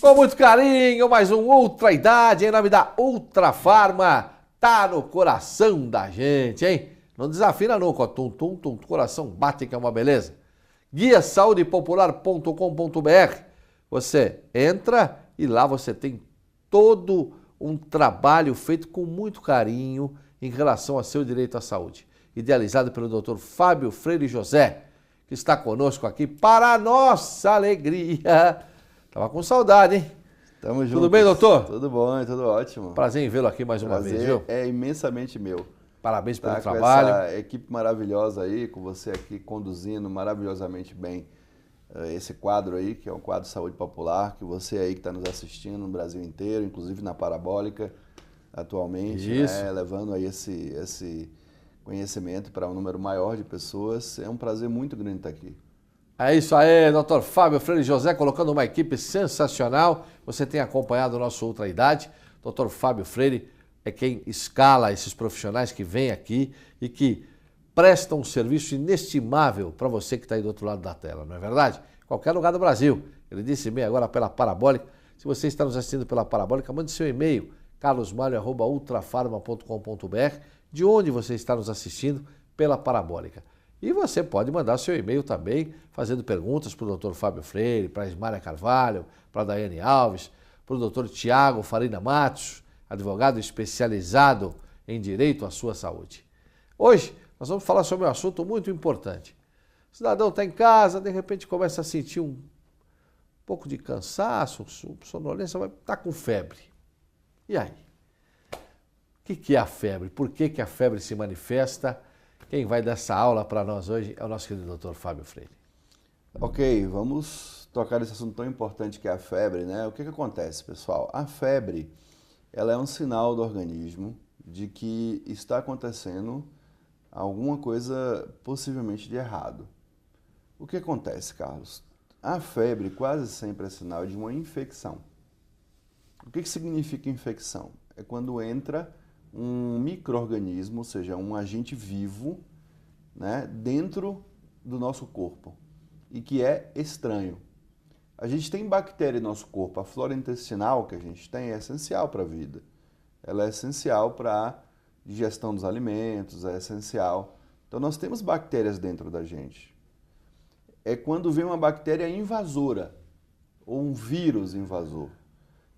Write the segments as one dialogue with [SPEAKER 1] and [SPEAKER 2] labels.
[SPEAKER 1] Com muito carinho, mais um Ultra Idade, em nome da Ultra Farma, tá no coração da gente, hein? Não desafina nunca, ó, tum, tum, tum, coração bate que é uma beleza. Guia saudepopular.com.br, você entra e lá você tem todo um trabalho feito com muito carinho em relação ao seu direito à saúde, idealizado pelo Dr. Fábio Freire José, que está conosco aqui para a nossa alegria. Tava com saudade, hein?
[SPEAKER 2] Tamo junto.
[SPEAKER 1] Tudo bem, doutor?
[SPEAKER 2] Tudo bom, tudo ótimo.
[SPEAKER 1] Prazer em vê-lo aqui mais uma vez, viu?
[SPEAKER 2] É imensamente meu.
[SPEAKER 1] Parabéns pelo
[SPEAKER 2] Com
[SPEAKER 1] trabalho.
[SPEAKER 2] essa equipe maravilhosa aí, com você aqui conduzindo maravilhosamente bem esse quadro aí, que é um quadro de saúde popular, que você aí que está nos assistindo no Brasil inteiro, inclusive na Parabólica, atualmente, né, levando aí esse conhecimento para um número maior de pessoas. É um prazer muito grande estar aqui.
[SPEAKER 1] É isso aí, Dr. Fábio Freire José, colocando uma equipe sensacional. Você tem acompanhado o nosso Ultra Idade. Dr. Fábio Freire é quem escala esses profissionais que vêm aqui e que prestam um serviço inestimável para você que está aí do outro lado da tela, não é verdade? Qualquer lugar do Brasil. Ele disse bem agora pela Parabólica. Se você está nos assistindo pela Parabólica, mande seu e-mail, carlosmalho@ultrafarma.com.br, de onde você está nos assistindo pela Parabólica. E você pode mandar seu e-mail também, fazendo perguntas para o Dr. Fábio Freire, para a Ismária Carvalho, para a Daiane Alves, para o Dr. Tiago Farina Matos, advogado especializado em direito à sua saúde. Hoje nós vamos falar sobre um assunto muito importante. O cidadão está em casa, de repente começa a sentir um pouco de cansaço, sonolência, vai estar com febre. E aí? O que é a febre? Por que a febre se manifesta? Quem vai dar essa aula para nós hoje é o nosso querido Dr. Fábio Freire.
[SPEAKER 2] Ok, vamos tocar nesse assunto tão importante que é a febre, né? O que acontece, pessoal? A febre, ela é um sinal do organismo de que está acontecendo alguma coisa possivelmente de errado. O que acontece, Carlos? A febre quase sempre é sinal de uma infecção. O que significa infecção? É quando entra um micro-organismo, ou seja, um agente vivo, né, dentro do nosso corpo e que é estranho. A gente tem bactéria no nosso corpo, a flora intestinal que a gente tem é essencial para a vida. Ela é essencial para a digestão dos alimentos, é essencial. Então nós temos bactérias dentro da gente. É quando vem uma bactéria invasora ou um vírus invasor.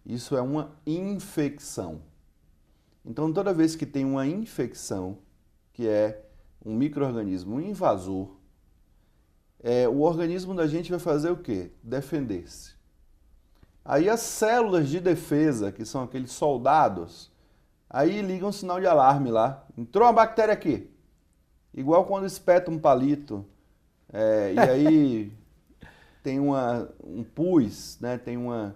[SPEAKER 2] Isso é uma infecção. Então, toda vez que tem uma infecção, que é um micro-organismo invasor, o organismo da gente vai fazer o quê? Defender-se. Aí as células de defesa, que são aqueles soldados, aí ligam um sinal de alarme lá. Entrou uma bactéria aqui. Igual quando espeta um palito, e aí tem um pus, né? Tem uma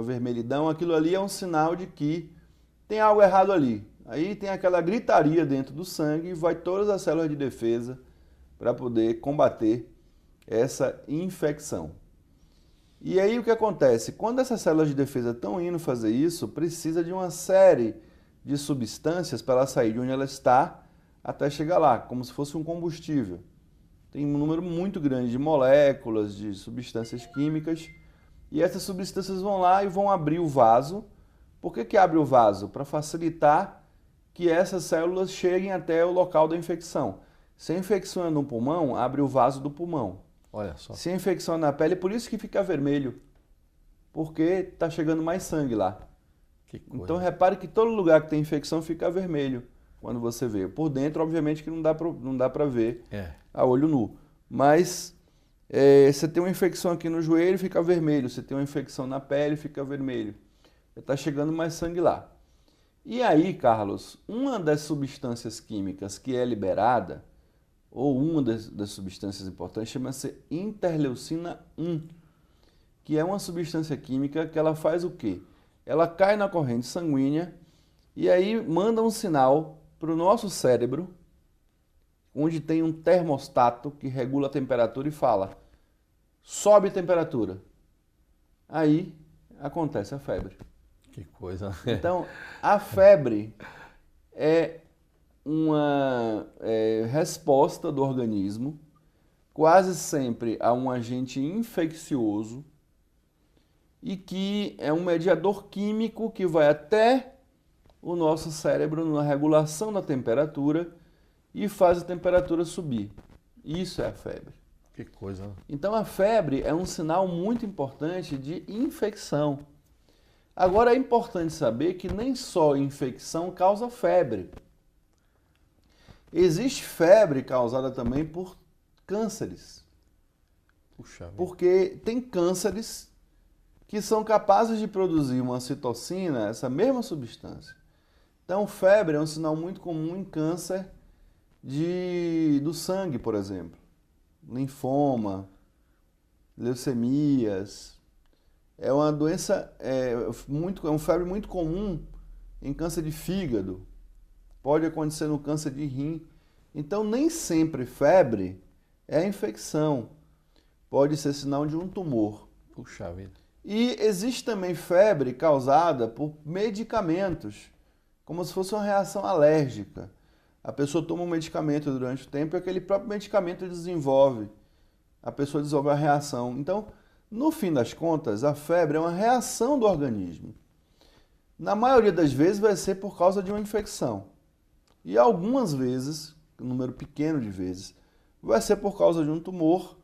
[SPEAKER 2] vermelhidão, aquilo ali é um sinal de que tem algo errado ali. Aí tem aquela gritaria dentro do sangue e vai todas as células de defesa para poder combater essa infecção. E aí o que acontece? Quando essas células de defesa estão indo fazer isso, precisa de uma série de substâncias para ela sair de onde ela está até chegar lá, como se fosse um combustível. Tem um número muito grande de moléculas, de substâncias químicas, e essas substâncias vão lá e vão abrir o vaso. Por que abre o vaso? Para facilitar que essas células cheguem até o local da infecção. Se a infecção é no pulmão, abre o vaso do pulmão.
[SPEAKER 1] Olha só.
[SPEAKER 2] Se a infecção é na pele, por isso que fica vermelho. Porque está chegando mais sangue lá.
[SPEAKER 1] Que coisa.
[SPEAKER 2] Então repare que todo lugar que tem infecção fica vermelho quando você vê. Por dentro, obviamente, que não dá para ver a olho nu. Mas você tem uma infecção aqui no joelho, fica vermelho. Você tem uma infecção na pele, fica vermelho. Está chegando mais sangue lá. E aí, Carlos, uma das substâncias químicas que é liberada, ou uma das substâncias importantes, chama-se interleucina 1, que é uma substância química que ela faz o quê? Ela cai na corrente sanguínea e aí manda um sinal para o nosso cérebro, onde tem um termostato que regula a temperatura e fala, sobe a temperatura. Aí acontece a febre.
[SPEAKER 1] Que coisa.
[SPEAKER 2] Então, a febre é uma resposta do organismo, quase sempre a um agente infeccioso, e que é um mediador químico que vai até o nosso cérebro na regulação da temperatura e faz a temperatura subir. Isso é a febre.
[SPEAKER 1] Que coisa, né?
[SPEAKER 2] Então a febre é um sinal muito importante de infecção. Agora é importante saber que nem só infecção causa febre. Existe febre causada também por cânceres.
[SPEAKER 1] Puxa vida.
[SPEAKER 2] Porque tem cânceres que são capazes de produzir uma citocina, essa mesma substância. Então, febre é um sinal muito comum em câncer do sangue, por exemplo. Linfoma, leucemias. É uma doença, é uma febre muito comum em câncer de fígado. Pode acontecer no câncer de rim. Então, nem sempre febre é infecção. Pode ser sinal de um tumor.
[SPEAKER 1] Puxa vida.
[SPEAKER 2] E existe também febre causada por medicamentos, como se fosse uma reação alérgica. A pessoa toma um medicamento durante o tempo e aquele próprio medicamento desenvolve. A pessoa desenvolve a reação. Então, no fim das contas, a febre é uma reação do organismo. Na maioria das vezes vai ser por causa de uma infecção. E algumas vezes, um número pequeno de vezes, vai ser por causa de um tumor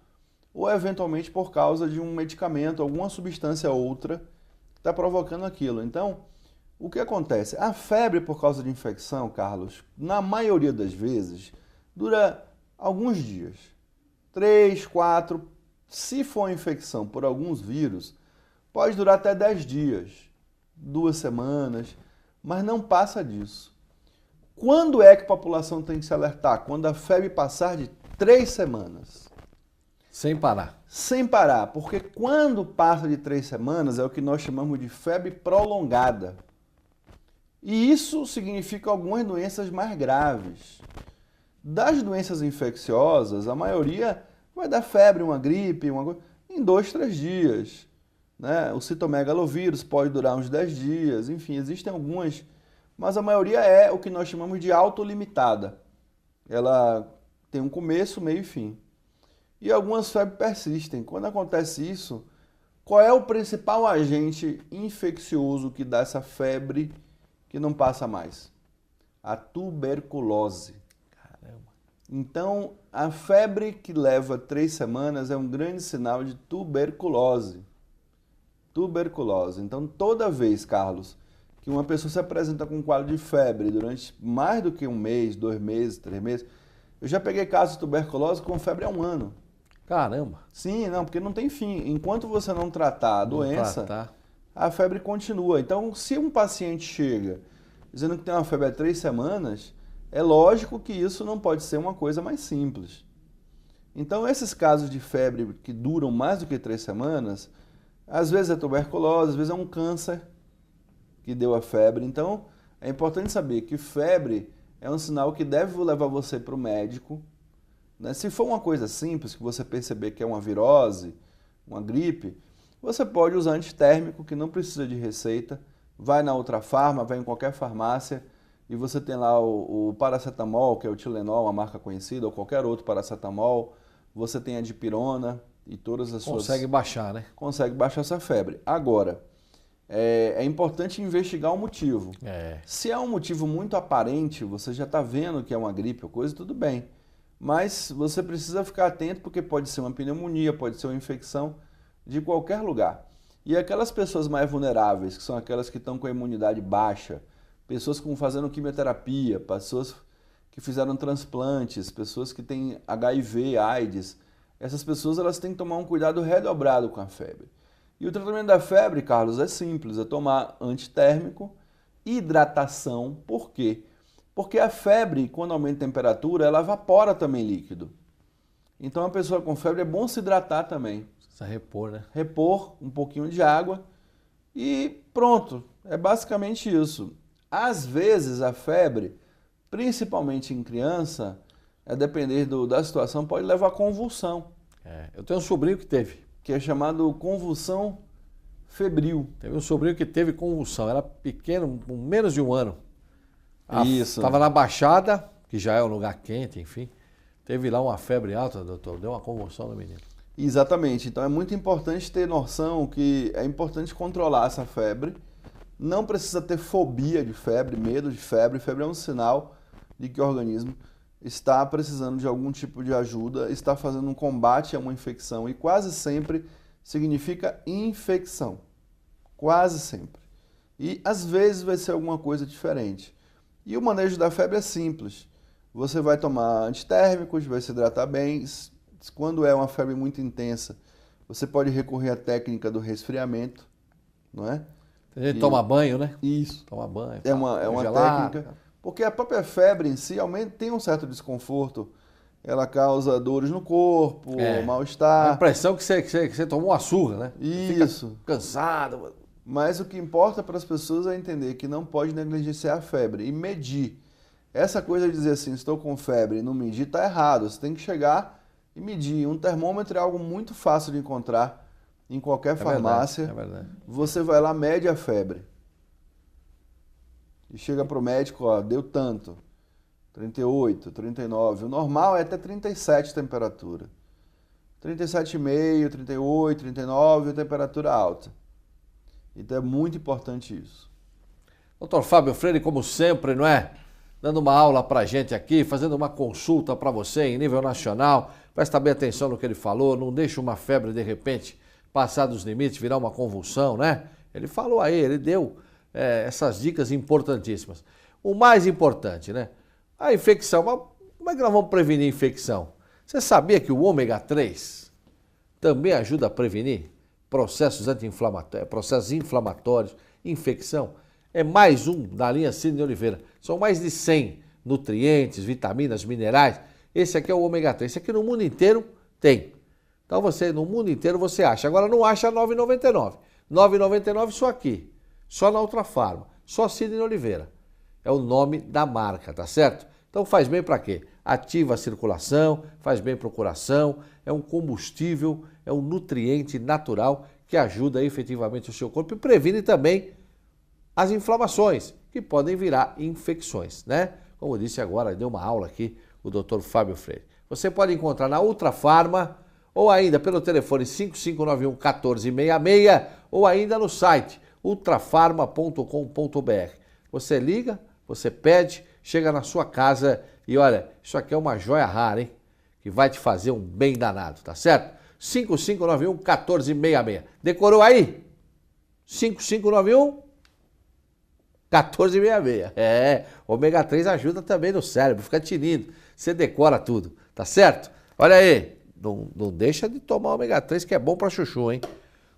[SPEAKER 2] ou eventualmente por causa de um medicamento, alguma substância outra que está provocando aquilo. Então, o que acontece? A febre por causa de infecção, Carlos, na maioria das vezes, dura alguns dias. 3, 4, se for infecção por alguns vírus, pode durar até 10 dias, 2 semanas, mas não passa disso. Quando é que a população tem que se alertar? Quando a febre passar de 3 semanas.
[SPEAKER 1] Sem parar.
[SPEAKER 2] Sem parar, porque quando passa de 3 semanas é o que nós chamamos de febre prolongada. E isso significa algumas doenças mais graves. Das doenças infecciosas, a maioria vai dar febre, uma gripe, em 2, 3 dias. Né? O citomegalovírus pode durar uns 10 dias, enfim, existem algumas, mas a maioria é o que nós chamamos de autolimitada. Ela tem um começo, meio e fim. E algumas febres persistem. Quando acontece isso, qual é o principal agente infeccioso que dá essa febre que não passa mais? A tuberculose.
[SPEAKER 1] Caramba.
[SPEAKER 2] Então, a febre que leva 3 semanas é um grande sinal de tuberculose. Tuberculose. Então, toda vez, Carlos, que uma pessoa se apresenta com um quadro de febre durante mais do que 1 mês, 2 meses, 3 meses, eu já peguei casos de tuberculose com febre há 1 ano.
[SPEAKER 1] Caramba.
[SPEAKER 2] Sim, não, porque não tem fim. Enquanto você não tratar a doença, a febre continua. Então, se um paciente chega dizendo que tem uma febre há 3 semanas, é lógico que isso não pode ser uma coisa mais simples. Então, esses casos de febre que duram mais do que 3 semanas, às vezes é tuberculose, às vezes é um câncer que deu a febre. Então, é importante saber que febre é um sinal que deve levar você para o médico. Se for uma coisa simples, que você perceber que é uma virose, uma gripe, você pode usar antitérmico, que não precisa de receita, vai na Ultrafarma, vai em qualquer farmácia e você tem lá o paracetamol, que é o Tilenol, uma marca conhecida, ou qualquer outro paracetamol, você tem a dipirona e todas as suas...
[SPEAKER 1] Consegue baixar, né?
[SPEAKER 2] Consegue baixar essa febre. Agora, é importante investigar o motivo. Se é um motivo muito aparente, você já está vendo que é uma gripe ou coisa, tudo bem. Mas você precisa ficar atento porque pode ser uma pneumonia, pode ser uma infecção de qualquer lugar. E aquelas pessoas mais vulneráveis, que são aquelas que estão com a imunidade baixa, pessoas que estão fazendo quimioterapia, pessoas que fizeram transplantes, pessoas que têm HIV, AIDS, essas pessoas elas têm que tomar um cuidado redobrado com a febre. E o tratamento da febre, Carlos, é simples, é tomar antitérmico, hidratação. Por quê? Porque a febre, quando aumenta a temperatura, ela evapora também líquido. Então, a pessoa com febre é bom se hidratar também.
[SPEAKER 1] Precisa repor, né?
[SPEAKER 2] Repor um pouquinho de água e pronto. É basicamente isso. Às vezes, a febre, principalmente em criança, a depender da situação, pode levar a convulsão.
[SPEAKER 1] Eu tenho um sobrinho que teve.
[SPEAKER 2] Que é chamado convulsão febril.
[SPEAKER 1] Teve um sobrinho que teve convulsão. Era pequeno, com menos de 1 ano.
[SPEAKER 2] Isso.
[SPEAKER 1] Estava na Baixada, que já é um lugar quente, enfim. Teve lá uma febre alta, doutor. Deu uma convulsão no menino.
[SPEAKER 2] Exatamente. Então é muito importante ter noção que é importante controlar essa febre. Não precisa ter fobia de febre, medo de febre. Febre é um sinal de que o organismo está precisando de algum tipo de ajuda, está fazendo um combate a uma infecção e quase sempre significa infecção. Quase sempre. E às vezes vai ser alguma coisa diferente. E o manejo da febre é simples. Você vai tomar antitérmicos, vai se hidratar bem. Quando é uma febre muito intensa, você pode recorrer à técnica do resfriamento, não é?
[SPEAKER 1] Tem gente que toma banho, né?
[SPEAKER 2] Isso.
[SPEAKER 1] Toma banho.
[SPEAKER 2] É uma técnica. Porque a própria febre em si tem um certo desconforto. Ela causa dores no corpo, mal-estar.
[SPEAKER 1] A impressão que você tomou uma surra, né?
[SPEAKER 2] Isso.
[SPEAKER 1] Fica cansado.
[SPEAKER 2] Mas o que importa para as pessoas é entender que não pode negligenciar a febre e medir. Essa coisa de dizer assim, estou com febre e não medir, está errado. Você tem que chegar e medir. Um termômetro é algo muito fácil de encontrar em qualquer farmácia.
[SPEAKER 1] É verdade.
[SPEAKER 2] Você vai lá, mede a febre. E chega para o médico, ó, deu tanto. 38, 39. O normal é até 37 a temperatura. 37,5, 38, 39, a temperatura alta. Então é muito importante isso.
[SPEAKER 1] Doutor Fábio Freire, como sempre, não é? Dando uma aula pra gente aqui, fazendo uma consulta para você em nível nacional. Presta bem atenção no que ele falou, não deixe uma febre de repente passar dos limites, virar uma convulsão, né? Ele falou aí, ele deu essas dicas importantíssimas. O mais importante, né? A infecção. Mas como é que nós vamos prevenir infecção? Você sabia que o ômega 3 também ajuda a prevenir processos anti-inflamatórios, processos inflamatórios, infecção? É mais um da linha Sidney Oliveira. São mais de 100 nutrientes, vitaminas, minerais. Esse aqui é o ômega 3. Esse aqui no mundo inteiro tem. Então no mundo inteiro você acha. Agora não acha R$ 9,99. R$ 9,99 só aqui. Só na Ultrafarma. Só Sidney Oliveira. É o nome da marca, tá certo? Então faz bem para quê? Ativa a circulação, faz bem para o coração, é um combustível, é um nutriente natural que ajuda efetivamente o seu corpo e previne também as inflamações, que podem virar infecções, né? Como eu disse agora, deu uma aula aqui o Dr. Fábio Freire. Você pode encontrar na Ultrafarma ou ainda pelo telefone 5591-1466 ou ainda no site ultrafarma.com.br. Você liga, você pede, chega na sua casa e olha, isso aqui é uma joia rara, hein? Que vai te fazer um bem danado, tá certo? 5591-1466. Decorou aí? 5591-1466. Ômega 3 ajuda também no cérebro, fica tinindo. Você decora tudo, tá certo? Olha aí, não deixa de tomar ômega 3 que é bom pra chuchu, hein?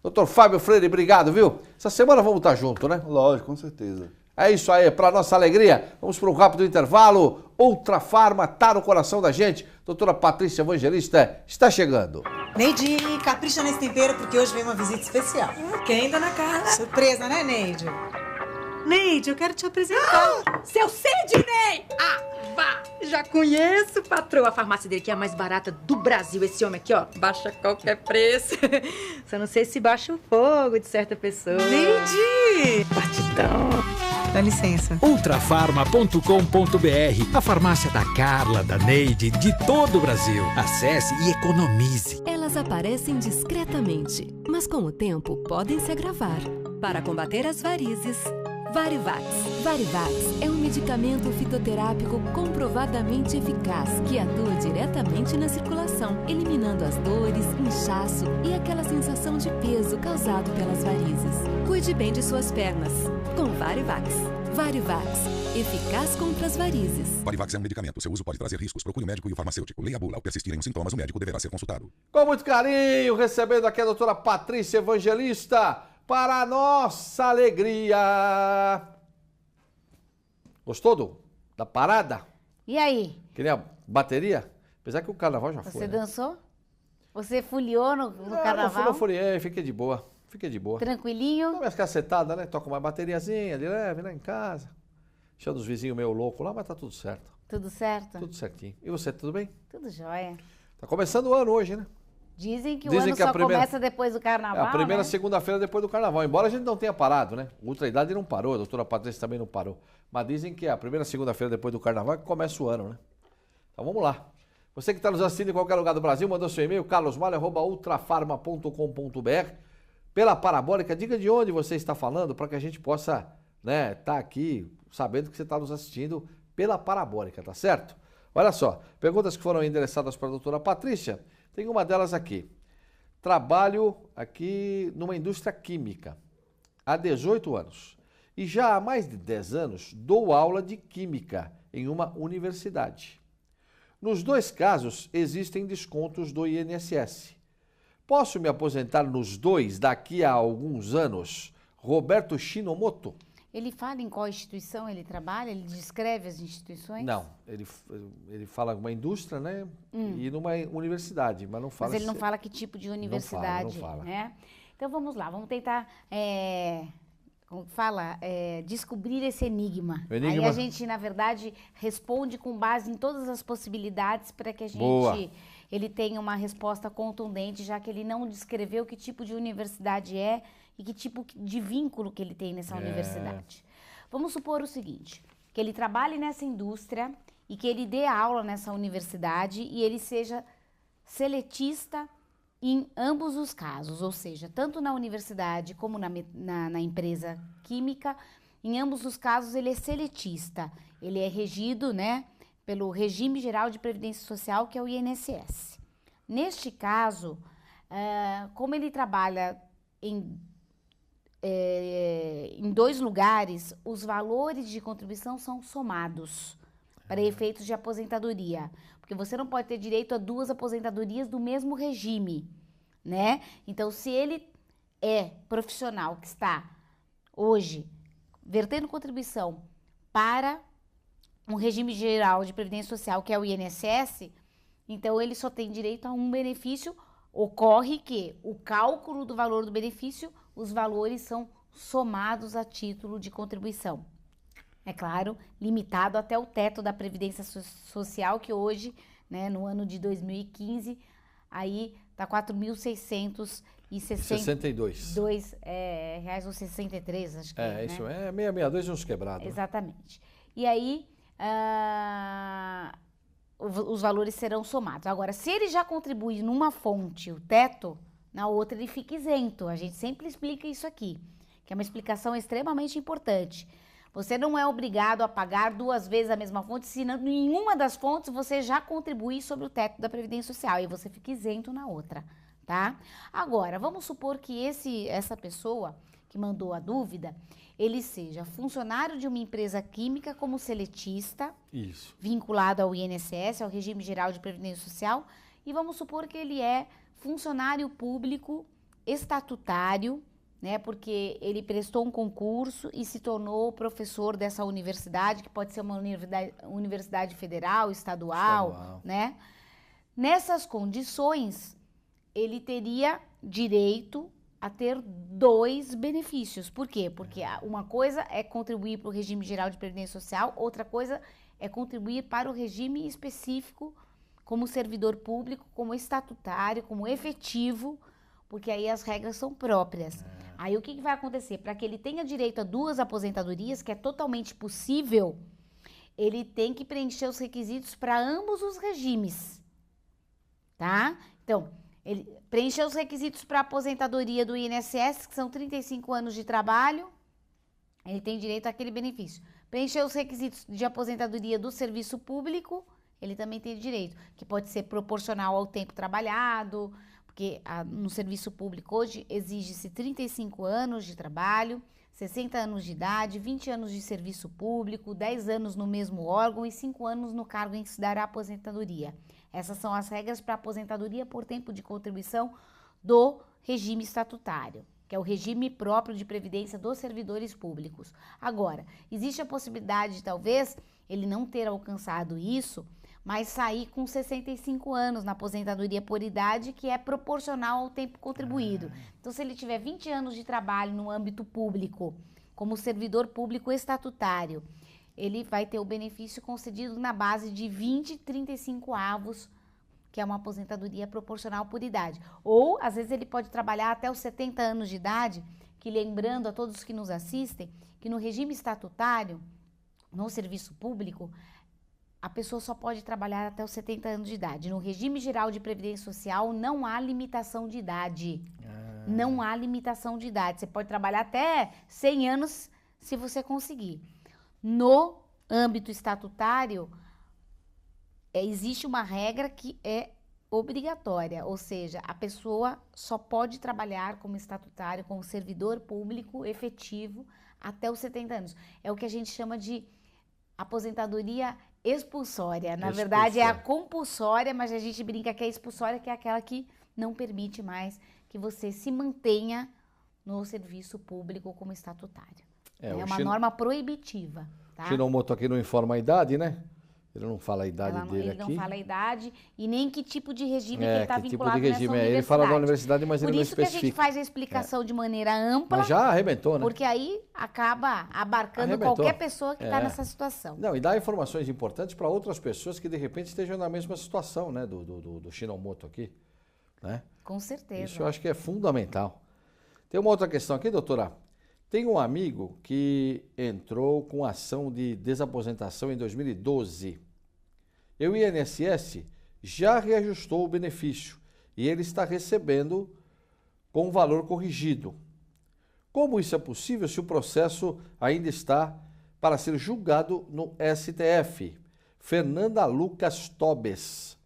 [SPEAKER 1] Doutor Fábio Freire, obrigado, viu? Essa semana vamos estar junto, né?
[SPEAKER 2] Lógico, com certeza.
[SPEAKER 1] É isso aí, para nossa alegria. Vamos para um rápido intervalo. Ultrafarma tá no coração da gente. Doutora Patrícia Evangelista está chegando.
[SPEAKER 3] Neide, capricha nesse tempero porque hoje vem uma visita especial.
[SPEAKER 4] Quem, dona Carla?
[SPEAKER 3] Surpresa, né, Neide?
[SPEAKER 4] Neide, eu quero te apresentar.
[SPEAKER 5] Seu Sidney! Ah, vá! Já conheço, patroa. A farmácia dele que é a mais barata do Brasil. Esse homem aqui, ó, baixa qualquer preço. Só não sei se baixa o fogo de certa pessoa.
[SPEAKER 4] Neide!
[SPEAKER 5] Partidão.
[SPEAKER 3] Dá licença.
[SPEAKER 6] Ultrafarma.com.br, a farmácia da Carla, da Neide, de todo o Brasil. Acesse e economize.
[SPEAKER 7] Elas aparecem discretamente, mas com o tempo podem se agravar. Para combater as varizes, Varivax. Varivax é um medicamento fitoterápico comprovadamente eficaz que atua diretamente na circulação, eliminando as dores, inchaço e aquela sensação de peso causado pelas varizes. Cuide bem de suas pernas com Varivax. Varivax, eficaz contra as varizes.
[SPEAKER 8] Varivax é um medicamento. Seu uso pode trazer riscos. Procure o médico e o farmacêutico. Leia a bula. Ao persistirem os sintomas, o médico deverá ser consultado.
[SPEAKER 1] Com muito carinho, recebendo aqui a doutora Patrícia Evangelista para a nossa alegria. Gostou da parada?
[SPEAKER 9] E aí?
[SPEAKER 1] Queria bateria? Apesar que o carnaval já foi.
[SPEAKER 9] Você
[SPEAKER 1] né?
[SPEAKER 9] dançou? Você foliou no carnaval?
[SPEAKER 1] Não foliei, fiquei de boa. Fiquei de boa.
[SPEAKER 9] Tranquilinho?
[SPEAKER 1] Dá minhas cacetadas, né? Toco uma bateriazinha de leve, né? Em casa. Deixando os vizinhos meio loucos lá, mas tá tudo certo.
[SPEAKER 9] Tudo certo?
[SPEAKER 1] Tudo certinho. E você, tudo bem?
[SPEAKER 9] Tudo jóia.
[SPEAKER 1] Tá começando o ano hoje, né?
[SPEAKER 9] Dizem que o ano só começa depois do carnaval,
[SPEAKER 1] É a primeira
[SPEAKER 9] né?
[SPEAKER 1] segunda-feira depois do carnaval. Embora a gente não tenha parado, né? Ultra Idade não parou, a doutora Patrícia também não parou. Mas dizem que é a primeira segunda-feira depois do carnaval que começa o ano, né? Então vamos lá. Você que está nos assistindo em qualquer lugar do Brasil, mandou seu e-mail, carlosmalho@ultrafarma.com.br. Pela Parabólica, diga de onde você está falando para que a gente possa, né, tá aqui sabendo que você está nos assistindo pela Parabólica, tá certo? Olha só, perguntas que foram endereçadas para a doutora Patrícia, tem uma delas aqui. Trabalho aqui numa indústria química há 18 anos e já há mais de 10 anos dou aula de química em uma universidade. Nos dois casos existem descontos do INSS. Posso me aposentar nos dois daqui a alguns anos? Roberto Shinomoto.
[SPEAKER 9] Ele fala em qual instituição ele trabalha? Ele descreve as instituições?
[SPEAKER 1] Não, ele fala uma indústria, né? E numa universidade, mas não fala...
[SPEAKER 9] Mas ele não fala que tipo de universidade,
[SPEAKER 1] não fala.
[SPEAKER 9] né? Então vamos lá, vamos tentar, como fala, descobrir esse enigma. Aí a gente, na verdade, responde com base em todas as possibilidades para que a gente... Ele tenha uma resposta contundente, já que ele não descreveu que tipo de universidade é e que tipo de vínculo que ele tem nessa universidade. Vamos supor o seguinte, que ele trabalhe nessa indústria e que ele dê aula nessa universidade e ele seja seletista em ambos os casos, ou seja, tanto na universidade como na empresa química, em ambos os casos ele é seletista, ele é regido, né, pelo Regime Geral de Previdência Social, que é o INSS. Neste caso, como ele trabalha em dois lugares, os valores de contribuição são somados para efeitos de aposentadoria, porque você não pode ter direito a duas aposentadorias do mesmo regime, né? Então, se ele é profissional que está hoje vertendo contribuição para um regime geral de previdência social, que é o INSS, então ele só tem direito a um benefício. Ocorre que o cálculo do valor do benefício, os valores são somados a título de contribuição. É claro, limitado até o teto da Previdência Social, que hoje, né, no ano de 2015, aí está R$ 4.662 reais ou 63, acho que é,
[SPEAKER 1] isso,
[SPEAKER 9] né?
[SPEAKER 1] é 662 uns quebrados.
[SPEAKER 9] Exatamente. E aí, os valores serão somados. Agora, se ele já contribui numa fonte, o teto, na outra ele fica isento. A gente sempre explica isso aqui, que é uma explicação extremamente importante. Você não é obrigado a pagar duas vezes a mesma fonte, se em nenhuma das fontes você já contribui sobre o teto da Previdência Social e você fica isento na outra, tá? Agora, vamos supor que essa pessoa que mandou a dúvida, ele seja funcionário de uma empresa química como seletista, vinculado ao INSS, ao Regime Geral de Previdência Social, e vamos supor que ele é funcionário público estatutário, né, porque ele prestou um concurso e se tornou professor dessa universidade, que pode ser uma universidade federal, estadual, né? Nessas condições, ele teria direito a ter dois benefícios. Por quê? Porque uma coisa é contribuir para o regime geral de previdência social, outra coisa é contribuir para o regime específico como servidor público, como estatutário, como efetivo, porque aí as regras são próprias. Aí o que vai acontecer? Para que ele tenha direito a duas aposentadorias, que é totalmente possível, ele tem que preencher os requisitos para ambos os regimes, tá? Então, ele preencheu os requisitos para a aposentadoria do INSS, que são 35 anos de trabalho, ele tem direito àquele benefício. Preencheu os requisitos de aposentadoria do serviço público, ele também tem direito, que pode ser proporcional ao tempo trabalhado, porque no serviço público hoje exige-se 35 anos de trabalho, 60 anos de idade, 20 anos de serviço público, 10 anos no mesmo órgão e 5 anos no cargo em que se dará a aposentadoria. Essas são as regras para aposentadoria por tempo de contribuição do regime estatutário, que é o regime próprio de previdência dos servidores públicos. Agora, existe a possibilidade de talvez ele não ter alcançado isso, mas sair com 65 anos na aposentadoria por idade, que é proporcional ao tempo contribuído. Então, se ele tiver 20 anos de trabalho no âmbito público, como servidor público estatutário, ele vai ter o benefício concedido na base de 20/35 avos, que é uma aposentadoria proporcional por idade. Ou, às vezes, ele pode trabalhar até os 70 anos de idade, que lembrando a todos que nos assistem, que no regime estatutário, no serviço público, a pessoa só pode trabalhar até os 70 anos de idade. No regime geral de previdência social não há limitação de idade. Não há limitação de idade. Você pode trabalhar até 100 anos se você conseguir. No âmbito estatutário, existe uma regra que é obrigatória, ou seja, a pessoa só pode trabalhar como estatutário, como servidor público efetivo até os 70 anos. É o que a gente chama de aposentadoria expulsória. Na verdade, é a compulsória, mas a gente brinca que é expulsória, que é aquela que não permite mais que você se mantenha no serviço público como estatutário. É uma norma proibitiva. Tá?
[SPEAKER 1] O Shinomoto aqui não informa a idade, né? Ele não fala a idade dele aqui.
[SPEAKER 9] Ele não fala a idade e nem que tipo de regime que ele está vinculado
[SPEAKER 1] tipo de regime. Ele fala da universidade, mas ele não especifica.
[SPEAKER 9] Por isso que a gente faz a explicação de maneira ampla.
[SPEAKER 1] Mas já arrebentou, né?
[SPEAKER 9] Porque aí acaba abarcando qualquer pessoa que está nessa situação.
[SPEAKER 1] Não, e dá informações importantes para outras pessoas que de repente estejam na mesma situação, né? Do Shinomoto aqui, né?
[SPEAKER 9] Com certeza.
[SPEAKER 1] Isso eu acho que é fundamental. Tem uma outra questão aqui, doutora. Tem um amigo que entrou com ação de desaposentação em 2012. E o INSS já reajustou o benefício e ele está recebendo com valor corrigido. Como isso é possível se o processo ainda está para ser julgado no STF? Fernanda Lucas Tobes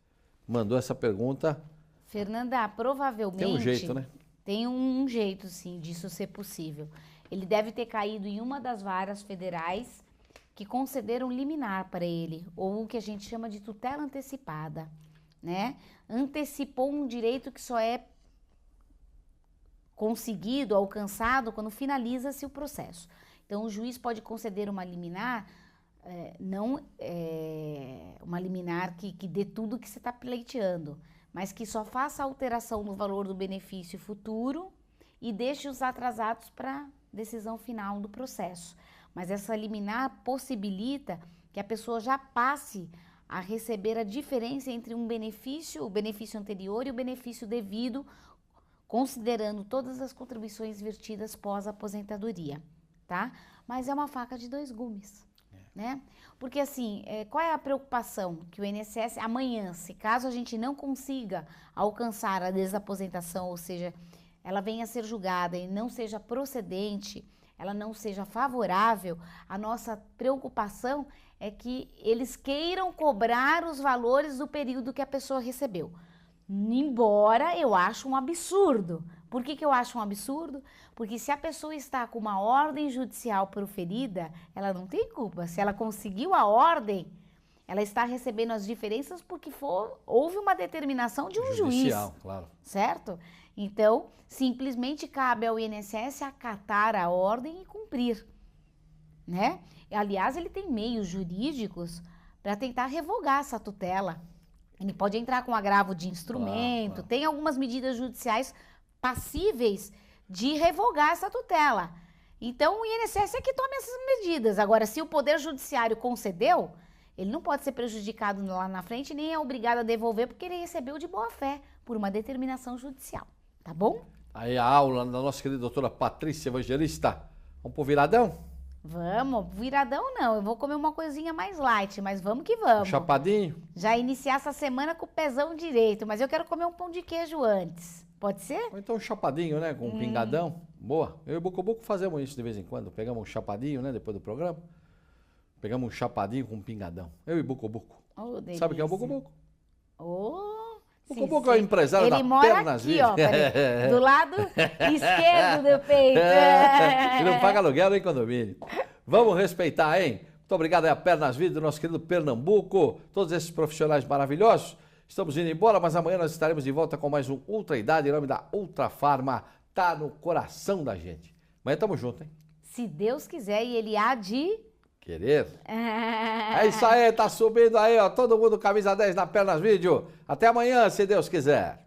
[SPEAKER 1] mandou essa pergunta.
[SPEAKER 9] Fernanda, provavelmente...
[SPEAKER 1] Tem um jeito, né?
[SPEAKER 9] Tem um jeito, sim, disso ser possível. Ele deve ter caído em uma das varas federais que concederam liminar para ele, ou o que a gente chama de tutela antecipada, né? Antecipou um direito que só é conseguido, alcançado, quando finaliza-se o processo. Então, o juiz pode conceder uma liminar, uma liminar que dê tudo que você está pleiteando, mas que só faça alteração no valor do benefício futuro e deixe os atrasados para decisão final do processo. Mas essa liminar possibilita que a pessoa já passe a receber a diferença entre o benefício anterior e o benefício devido, considerando todas as contribuições vertidas pós-aposentadoria, tá? Mas é uma faca de dois gumes, né? Porque assim, qual é a preocupação? Que o INSS amanhã, se caso a gente não consiga alcançar a desaposentação, ou seja, ela venha a ser julgada e não seja procedente, ela não seja favorável, a nossa preocupação é que eles queiram cobrar os valores do período que a pessoa recebeu. Embora eu ache um absurdo. Por que eu acho um absurdo? Porque se a pessoa está com uma ordem judicial proferida, ela não tem culpa. Se ela conseguiu a ordem, ela está recebendo as diferenças porque houve uma determinação de um
[SPEAKER 1] judicial,
[SPEAKER 9] juiz.
[SPEAKER 1] Claro.
[SPEAKER 9] Certo? Então, simplesmente cabe ao INSS acatar a ordem e cumprir, né? Aliás, ele tem meios jurídicos para tentar revogar essa tutela. Ele pode entrar com agravo de instrumento, claro. Tem algumas medidas judiciais passíveis de revogar essa tutela. Então, o INSS é que toma essas medidas. Agora, se o Poder Judiciário concedeu, ele não pode ser prejudicado lá na frente, nem é obrigado a devolver, porque ele recebeu de boa fé por uma determinação judicial. Tá bom?
[SPEAKER 1] Aí a aula da nossa querida doutora Patrícia Evangelista. Vamos pro viradão?
[SPEAKER 9] Vamos, viradão não, eu vou comer uma coisinha mais light, mas vamos que vamos.
[SPEAKER 1] Um chapadinho?
[SPEAKER 9] Já iniciar essa semana com o pezão direito, mas eu quero comer um pão de queijo antes. Pode ser?
[SPEAKER 1] Ou então um chapadinho, né? Com um pingadão. Boa. Eu e o Bocoboco fazemos isso de vez em quando. Pegamos um chapadinho, né? Depois do programa. Pegamos um chapadinho com um pingadão. Eu e o Bocoboco.
[SPEAKER 9] Oh,
[SPEAKER 1] sabe quem é o Bocoboco?
[SPEAKER 9] Oh,
[SPEAKER 1] o Bocoboco é o empresário da Pernas
[SPEAKER 9] Ele mora aqui, ó, do lado esquerdo do peito.
[SPEAKER 1] E não paga aluguel nem condomínio. Vamos respeitar, hein? Muito obrigado aí a Pernas Vida do nosso querido Pernambuco. Todos esses profissionais maravilhosos. Estamos indo embora, mas amanhã nós estaremos de volta com mais um Ultra Idade, em nome da Ultra Farma. Tá no coração da gente. Amanhã tamo junto, hein?
[SPEAKER 9] Se Deus quiser, e ele há de...
[SPEAKER 1] querer. É isso aí, tá subindo aí, ó. Todo mundo camisa 10 na Pernas Vídeo. Até amanhã, se Deus quiser.